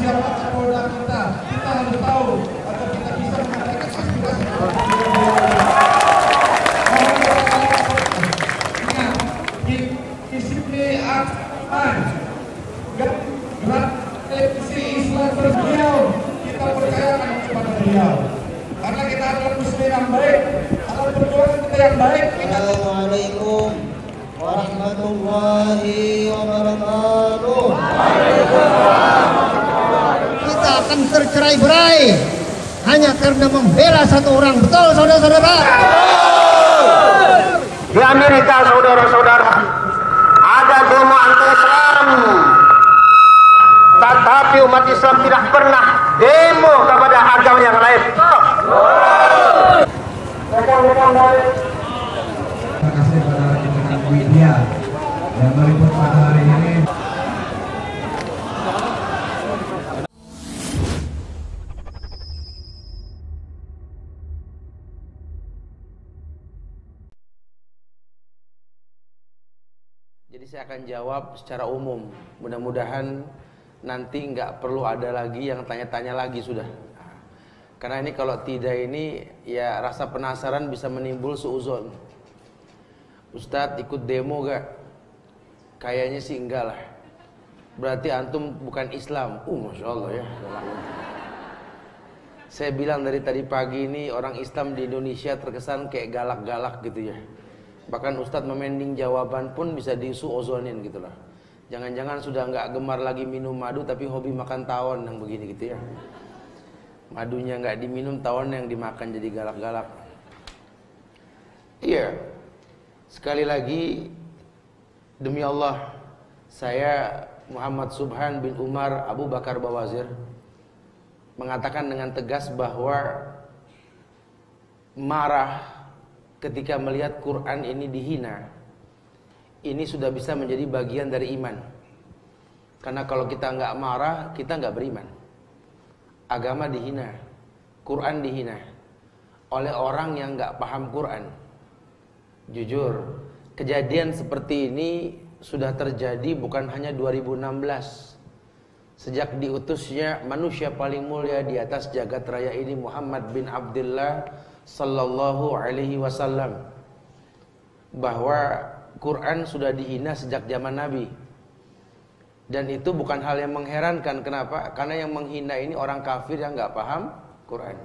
siapa Kapolda kita harus tahu atau kita bisa mengatakan aspirasi. Ingat, disiplin aman, gerak televisi Islam beliau, kita percayakan kepada beliau. Karena kita adalah muslim yang baik, alat perjuangan kita yang baik. Assalamualaikum warahmatullahi wabarakatuh. Kita akan tercerai-berai hanya karena membela satu orang. Betul, saudara-saudara? Di Amerika, saudara-saudara, ada demo anti-Islam, tetapi umat Islam tidak pernah demo kepada agama yang lain. Terima kasih kepada rekan-rekan media yang meliput pada hari ini. Jadi saya akan jawab secara umum. Mudah-mudahan nanti nggak perlu ada lagi yang tanya-tanya lagi sudah. Karena ini kalau tidak ini ya rasa penasaran bisa menimbul suuzon. Ustadz ikut demo gak? Kayaknya sih enggak lah. Berarti antum bukan Islam. Masya Allah ya. Saya bilang dari tadi pagi ini orang Islam di Indonesia terkesan kayak galak-galak gitu ya. Bahkan Ustadz memending jawaban pun bisa disuuzonin gitu lah. Jangan-jangan sudah nggak gemar lagi minum madu tapi hobi makan tawon yang begini gitu ya. Madunya nggak diminum, tawon yang dimakan jadi galak-galak. Iya. Sekali lagi demi Allah, saya Muhammad Subhan bin Umar Abu Bakar Bawazir mengatakan dengan tegas bahwa marah ketika melihat Quran ini dihina, ini sudah bisa menjadi bagian dari iman. Karena kalau kita nggak marah, kita nggak beriman. Agama dihina, Quran dihina oleh orang yang nggak paham Quran. Jujur, kejadian seperti ini sudah terjadi bukan hanya 2016. Sejak diutusnya manusia paling mulia di atas jagat raya ini, Muhammad bin Abdullah sallallahu alaihi wasallam, bahwa Quran sudah dihina sejak zaman Nabi. Dan itu bukan hal yang mengherankan. Kenapa? Karena yang menghina ini orang kafir yang nggak paham Quran.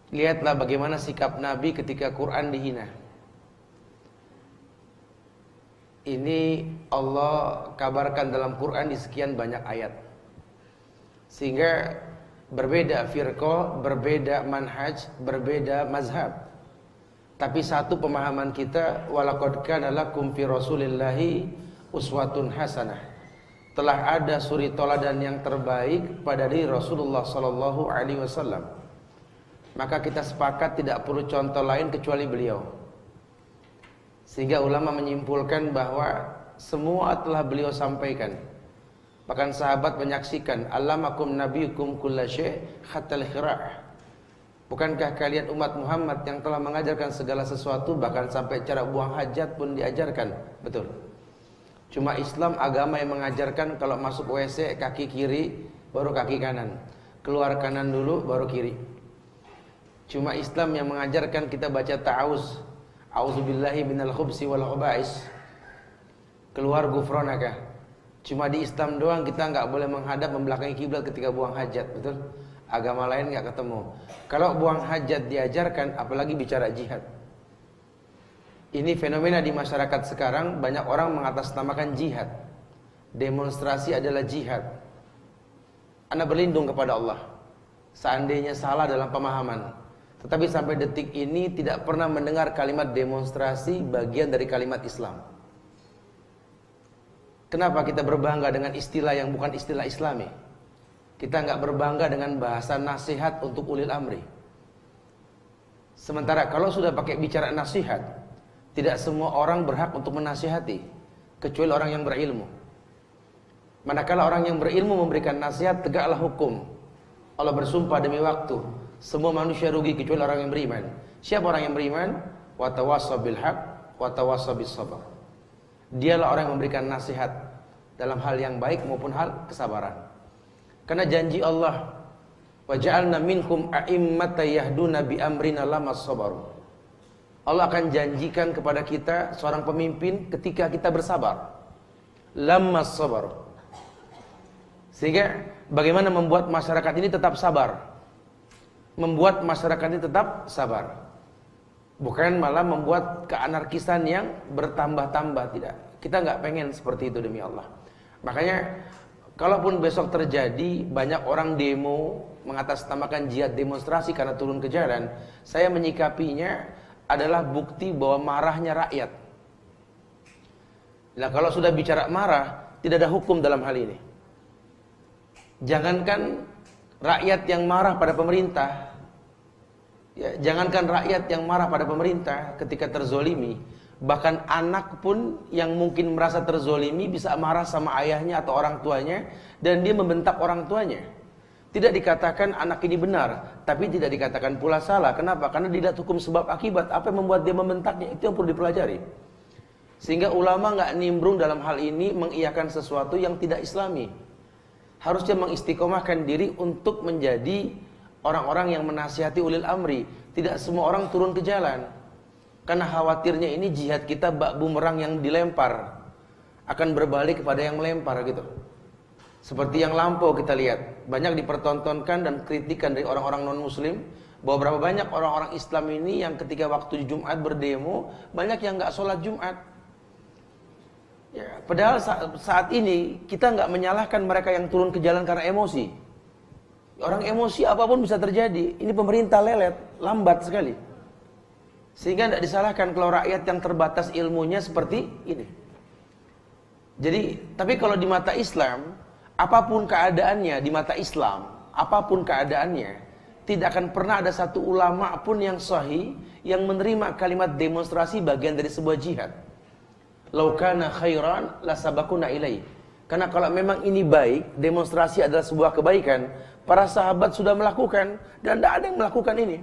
Lihatlah bagaimana sikap Nabi ketika Quran dihina. Ini Allah kabarkan dalam Quran di sekian banyak ayat. Sehingga berbeda firqah, berbeda manhaj, berbeda mazhab. Tapi satu pemahaman kita, walaqad kana lakum fi Rasulillahi uswatun hasanah. Telah ada suri toladan yang terbaik pada diri Rasulullah sallallahu alaihi wasallam. Maka kita sepakat tidak perlu contoh lain kecuali beliau. Sehingga ulama menyimpulkan bahwa semua telah beliau sampaikan. Bahkan sahabat menyaksikan, allamakum nabiyukum kulla syai' hatta al-khira'. Bukankah kalian umat Muhammad yang telah mengajarkan segala sesuatu, bahkan sampai cara buang hajat pun diajarkan? Betul. Cuma Islam agama yang mengajarkan kalau masuk WC kaki kiri baru kaki kanan, keluar kanan dulu baru kiri. Cuma Islam yang mengajarkan kita baca ta'awuz, a'udzubillahi minal khubsi wal khaba'is, keluar gufronaka. Cuma di Islam doang kita nggak boleh menghadap membelakangi kiblat ketika buang hajat, betul? Agama lain nggak ketemu. Kalau buang hajat diajarkan, apalagi bicara jihad. Ini fenomena di masyarakat sekarang, banyak orang mengatasnamakan jihad. Demonstrasi adalah jihad. Anda berlindung kepada Allah. Seandainya salah dalam pemahaman, tetapi sampai detik ini tidak pernah mendengar kalimat demonstrasi bagian dari kalimat Islam. Kenapa kita berbangga dengan istilah yang bukan istilah Islami? Kita nggak berbangga dengan bahasa nasihat untuk ulil amri. Sementara kalau sudah pakai bicara nasihat, tidak semua orang berhak untuk menasihati, kecuali orang yang berilmu. Manakala orang yang berilmu memberikan nasihat, tegaklah hukum. Allah bersumpah demi waktu, semua manusia rugi kecuali orang yang beriman. Siapa orang yang beriman? Wa tawassaw bil haq wa tawassaw bis sabr. Dialah orang yang memberikan nasihat dalam hal yang baik maupun hal kesabaran. Karena janji Allah, wa ja'alna minhum a'immatan yahduna bi amrina lamma sabaru. Allah akan janjikan kepada kita seorang pemimpin ketika kita bersabar. Lamma sabaru. Sehingga bagaimana membuat masyarakat ini tetap sabar? Membuat masyarakat ini tetap sabar. Bukan malah membuat keanarkisan yang bertambah-tambah, tidak. Kita nggak pengen seperti itu demi Allah. Makanya kalaupun besok terjadi banyak orang demo mengatasnamakan jihad demonstrasi karena turun ke jalan, saya menyikapinya adalah bukti bahwa marahnya rakyat. Nah, kalau sudah bicara marah, tidak ada hukum dalam hal ini. Jangankan rakyat yang marah pada pemerintah, ya, jangankan rakyat yang marah pada pemerintah ketika terzolimi, bahkan anak pun yang mungkin merasa terzolimi bisa marah sama ayahnya atau orang tuanya, dan dia membentak orang tuanya. Tidak dikatakan anak ini benar, tapi tidak dikatakan pula salah. Kenapa? Karena dilihat hukum sebab akibat. Apa yang membuat dia membentaknya, itu yang perlu dipelajari. Sehingga ulama nggak nimbrung dalam hal ini mengiyakan sesuatu yang tidak islami. Harusnya mengistiqomahkan diri untuk menjadi orang-orang yang menasihati ulil amri. Tidak semua orang turun ke jalan. Karena khawatirnya ini jihad kita bak bumerang yang dilempar akan berbalik kepada yang melempar gitu. Seperti yang lampau kita lihat, banyak dipertontonkan dan kritikan dari orang-orang non-muslim bahwa berapa banyak orang-orang Islam ini yang ketika waktu Jumat berdemo, banyak yang nggak sholat Jumat. Ya, padahal saat ini kita nggak menyalahkan mereka yang turun ke jalan karena emosi. Orang emosi apapun bisa terjadi. Ini pemerintah lelet, lambat sekali. Sehingga tidak disalahkan kalau rakyat yang terbatas ilmunya seperti ini. Jadi, tapi kalau di mata Islam, apapun keadaannya di mata Islam, apapun keadaannya, tidak akan pernah ada satu ulama pun yang sahih yang menerima kalimat demonstrasi bagian dari sebuah jihad. Lau kana khairan la sabaquna ilaih. Karena kalau memang ini baik, demonstrasi adalah sebuah kebaikan, para sahabat sudah melakukan dan tidak ada yang melakukan ini.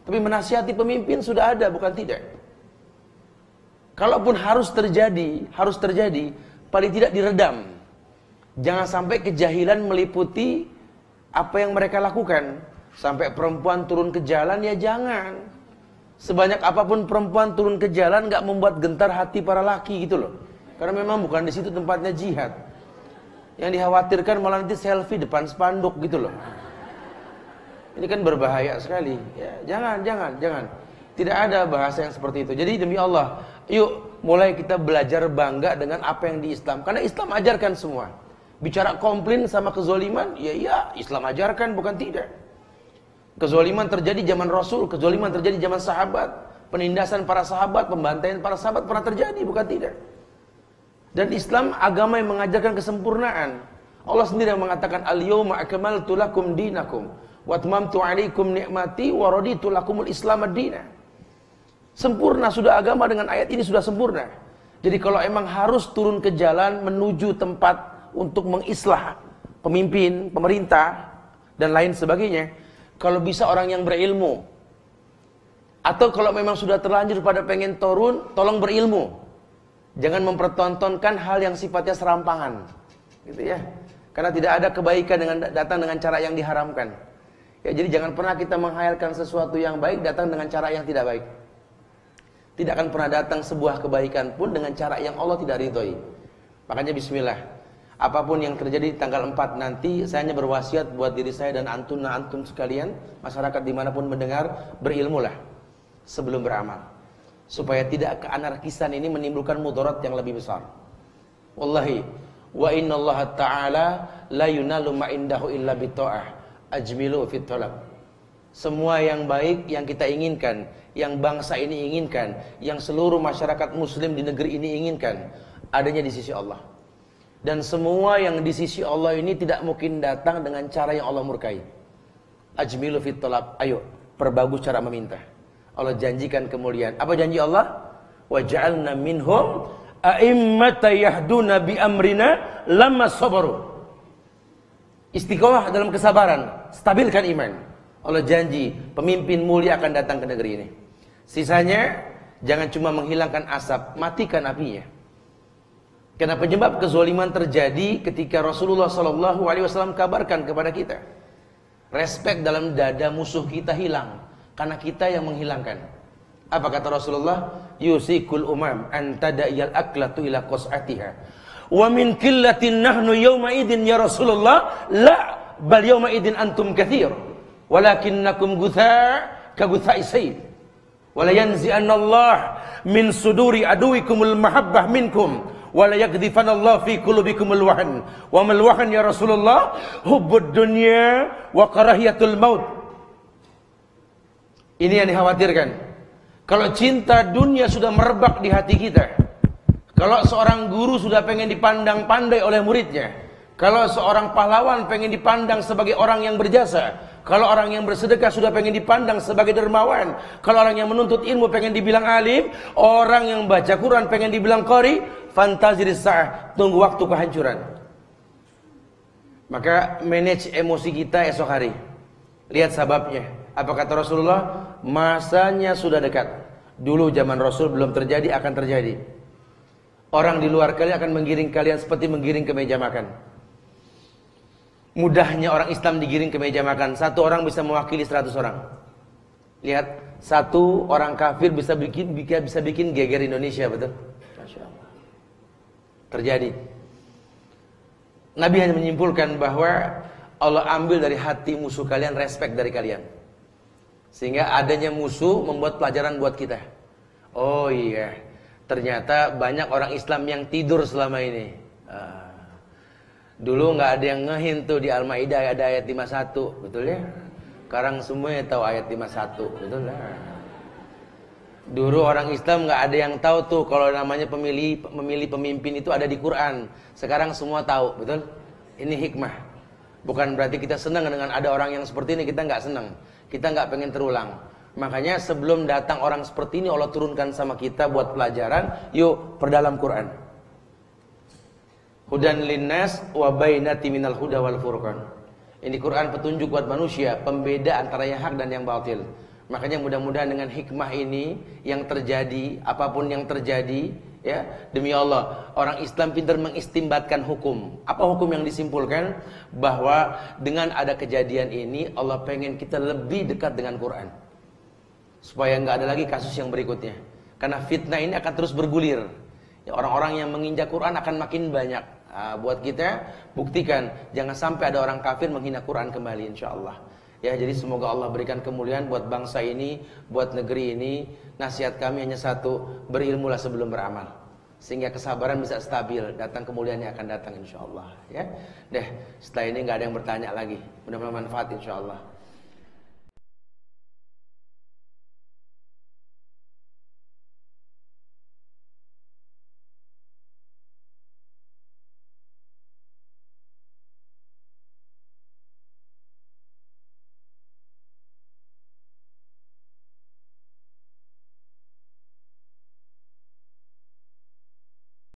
Tapi menasihati pemimpin sudah ada, bukan tidak. Kalaupun harus terjadi, paling tidak diredam. Jangan sampai kejahilan meliputi apa yang mereka lakukan. Sampai perempuan turun ke jalan, ya jangan. Sebanyak apapun perempuan turun ke jalan gak membuat gentar hati para laki gitu loh. Karena memang bukan di situ tempatnya jihad. Yang dikhawatirkan malah nanti selfie depan spanduk gitu loh. Ini kan berbahaya sekali. Ya, jangan. Tidak ada bahasa yang seperti itu. Jadi demi Allah, yuk mulai kita belajar bangga dengan apa yang di Islam. Karena Islam ajarkan semua. Bicara komplain sama kezoliman, ya Islam ajarkan, bukan tidak. Kezoliman terjadi zaman Rasul, kezoliman terjadi zaman sahabat, penindasan para sahabat, pembantaian para sahabat pernah terjadi, bukan tidak. Dan Islam agama yang mengajarkan kesempurnaan. Allah sendiri yang mengatakan al-yawma akmaltu lakum dinakum wa atmamtu 'alaikum ni'mati wa raditu lakumul Islam ad-dina. Sempurna sudah agama, dengan ayat ini sudah sempurna. Jadi kalau emang harus turun ke jalan menuju tempat untuk mengislah pemimpin, pemerintah dan lain sebagainya, kalau bisa orang yang berilmu. Atau kalau memang sudah terlanjur pada pengen turun, tolong berilmu. Jangan mempertontonkan hal yang sifatnya serampangan. Gitu ya. Karena tidak ada kebaikan dengan datang dengan cara yang diharamkan. Ya, jadi jangan pernah kita menghayalkan sesuatu yang baik datang dengan cara yang tidak baik. Tidak akan pernah datang sebuah kebaikan pun dengan cara yang Allah tidak ridhoi. Makanya bismillah. Apapun yang terjadi di tanggal 4 nanti, saya hanya berwasiat buat diri saya dan antum sekalian, masyarakat dimanapun mendengar, berilmulah sebelum beramal, supaya tidak keanarkisan ini menimbulkan mudarat yang lebih besar. Wallahi, wa innallaha ta'ala la yunalu ma indahu illa bita'ah ajmilu fit talab. Semua yang baik yang kita inginkan, yang bangsa ini inginkan, yang seluruh masyarakat muslim di negeri ini inginkan, adanya di sisi Allah. Dan semua yang di sisi Allah ini tidak mungkin datang dengan cara yang Allah murkai. Ajmilu fit talab. Ayo, perbagus cara meminta. Allah janjikan kemuliaan. Apa janji Allah? Wa ja'alna minhum a'immatan yahduna bi amrina lamma sabaru. Istiqomah dalam kesabaran, stabilkan iman. Allah janji pemimpin mulia akan datang ke negeri ini. Sisanya jangan cuma menghilangkan asap, matikan apinya. Karena penyebab kezaliman terjadi ketika Rasulullah SAW kabarkan kepada kita. Respek dalam dada musuh kita hilang karena kita yang menghilangkan. Apa kata Rasulullah? Yusikul umam an tada'iyal aklatu ila qas'atiha. Wa min qillatin nahnu yawma idin ya Rasulullah, la bal yawma idin antum katsir. Walakinnakum gutha' ka gutha'i sayl. Wala yanzi'anna Allah min suduri aduwikumul mahabbah minkum. Wala yakdhifanallahu fi qulubikumul wahn. Wa mal wahn ya Rasulullah? Hubbud dunya wa karahiyatul maut. Ini yang dikhawatirkan. Kalau cinta dunia sudah merebak di hati kita, kalau seorang guru sudah pengen dipandang pandai oleh muridnya, kalau seorang pahlawan pengen dipandang sebagai orang yang berjasa, kalau orang yang bersedekah sudah pengen dipandang sebagai dermawan, kalau orang yang menuntut ilmu pengen dibilang alim, orang yang baca Quran pengen dibilang qari, fantazir sa'ah, tunggu waktu kehancuran. Maka manage emosi kita esok hari. Lihat sababnya. Apa kata Rasulullah? Masanya sudah dekat. Dulu zaman Rasul belum terjadi, akan terjadi. Orang di luar kalian akan menggiring kalian seperti menggiring ke meja makan. Mudahnya orang Islam digiring ke meja makan. Satu orang bisa mewakili 100 orang. Lihat, satu orang kafir bisa bikin geger Indonesia, betul? Masya Allah. Terjadi. Nabi hanya menyimpulkan bahwa Allah ambil dari hati musuh kalian respect dari kalian. Sehingga adanya musuh membuat pelajaran buat kita. Oh iya, ternyata banyak orang Islam yang tidur selama ini. Dulu nggak ada yang ngehin tuh di Al-Maidah ada ayat 51, betul ya? Sekarang semuanya tahu ayat 51, betul lah. Dulu orang Islam nggak ada yang tahu tuh kalau namanya memilih pemimpin itu ada di Quran. Sekarang semua tahu, betul? Ini hikmah. Bukan berarti kita senang dengan ada orang yang seperti ini, kita nggak senang. Kita nggak pengen terulang. Makanya sebelum datang orang seperti ini Allah turunkan sama kita buat pelajaran. Yuk perdalam Quran. Hudan linnas wa bainati minal huda wal furqan. Ini Quran petunjuk buat manusia, pembeda antara yang hak dan yang batil. Makanya mudah-mudahan dengan hikmah ini yang terjadi, apapun yang terjadi, ya, demi Allah, orang Islam pintar mengistimbatkan hukum. Apa hukum yang disimpulkan? Bahwa dengan ada kejadian ini Allah pengen kita lebih dekat dengan Quran, supaya nggak ada lagi kasus yang berikutnya. Karena fitnah ini akan terus bergulir. Ya, orang-orang yang menginjak Quran akan makin banyak. Buat kita buktikan jangan sampai ada orang kafir menghina Quran kembali, insyaallah. Ya, jadi semoga Allah berikan kemuliaan buat bangsa ini, buat negeri ini. Nasihat kami hanya satu, berilmulah sebelum beramal, sehingga kesabaran bisa stabil, datang kemuliaannya akan datang insyaallah. Ya, deh, setelah ini nggak ada yang bertanya lagi, mudah-mudahan manfaat insyaallah.